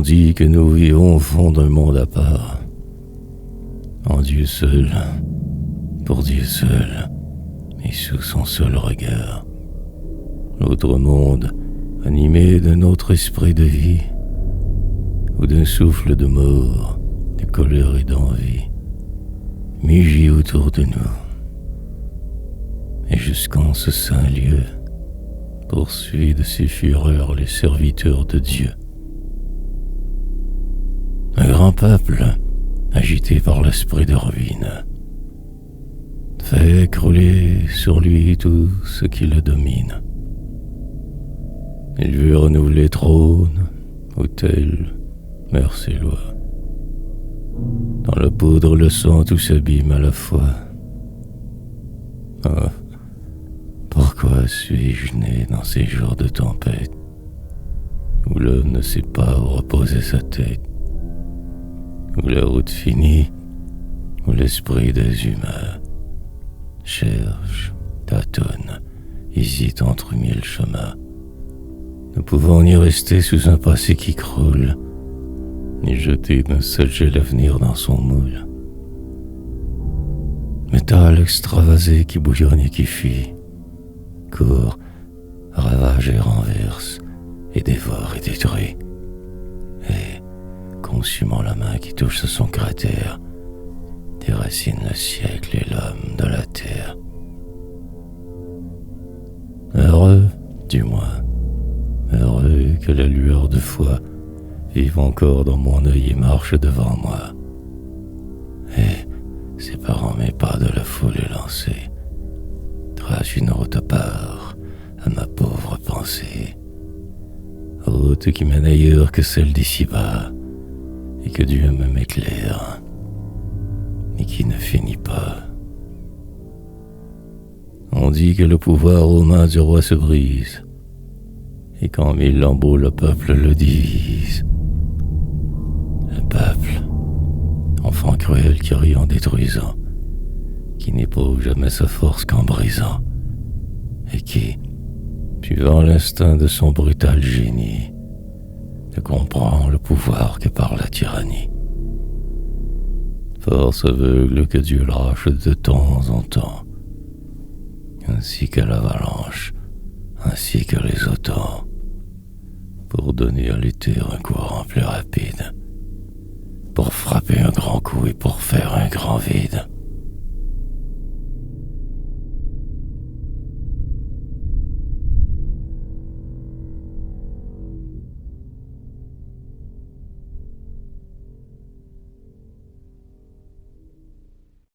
On dit que nous vivons au fond d'un monde à part, en Dieu seul, pour Dieu seul, et sous son seul regard. L'autre monde, animé d'un autre esprit de vie, ou d'un souffle de mort, de colère et d'envie, mugit autour de nous. Et jusqu'en ce saint lieu, poursuit de ses fureurs les serviteurs de Dieu. Un grand peuple, agité par l'esprit de ruine, fait crouler sur lui tout ce qui le domine. Il veut renouveler trône, autel, meurt ses lois. Dans la poudre, le sang, tout s'abîme à la fois. Oh, pourquoi suis-je né dans ces jours de tempête, où l'homme ne sait pas où reposer sa tête, où la route finit, où l'esprit des humains cherche, tâtonne, hésite entre mille chemins, ne pouvant ni rester sous un passé qui croule, ni jeter d'un seul jet l'avenir dans son moule. Métal extravasé qui bouillonne et qui fuit, court, ravage et renverse, et dévore et détruit, et, consumant la main qui touche son cratère, déracine le siècle et l'homme de la terre. Heureux, du moins, heureux que la lueur de foi vive encore dans mon œil et marche devant moi, et, séparant mes pas de la foule élancée, trace une route part à ma pauvre pensée, route qui mène ailleurs que celle d'ici-bas, et que Dieu me m'éclaire, et qui ne finit pas. On dit que le pouvoir aux mains du roi se brise, et qu'en mille lambeaux le peuple le divise. Le peuple, enfant cruel qui rit en détruisant, qui n'éprouve jamais sa force qu'en brisant, et qui, suivant l'instinct de son brutal génie, ne comprend le pouvoir que par la tyrannie. Force aveugle que Dieu lâche de temps en temps, ainsi qu'à l'avalanche, ainsi que les automnes, pour donner à l'été un courant plus rapide, pour frapper un grand coup et pour faire un grand vide.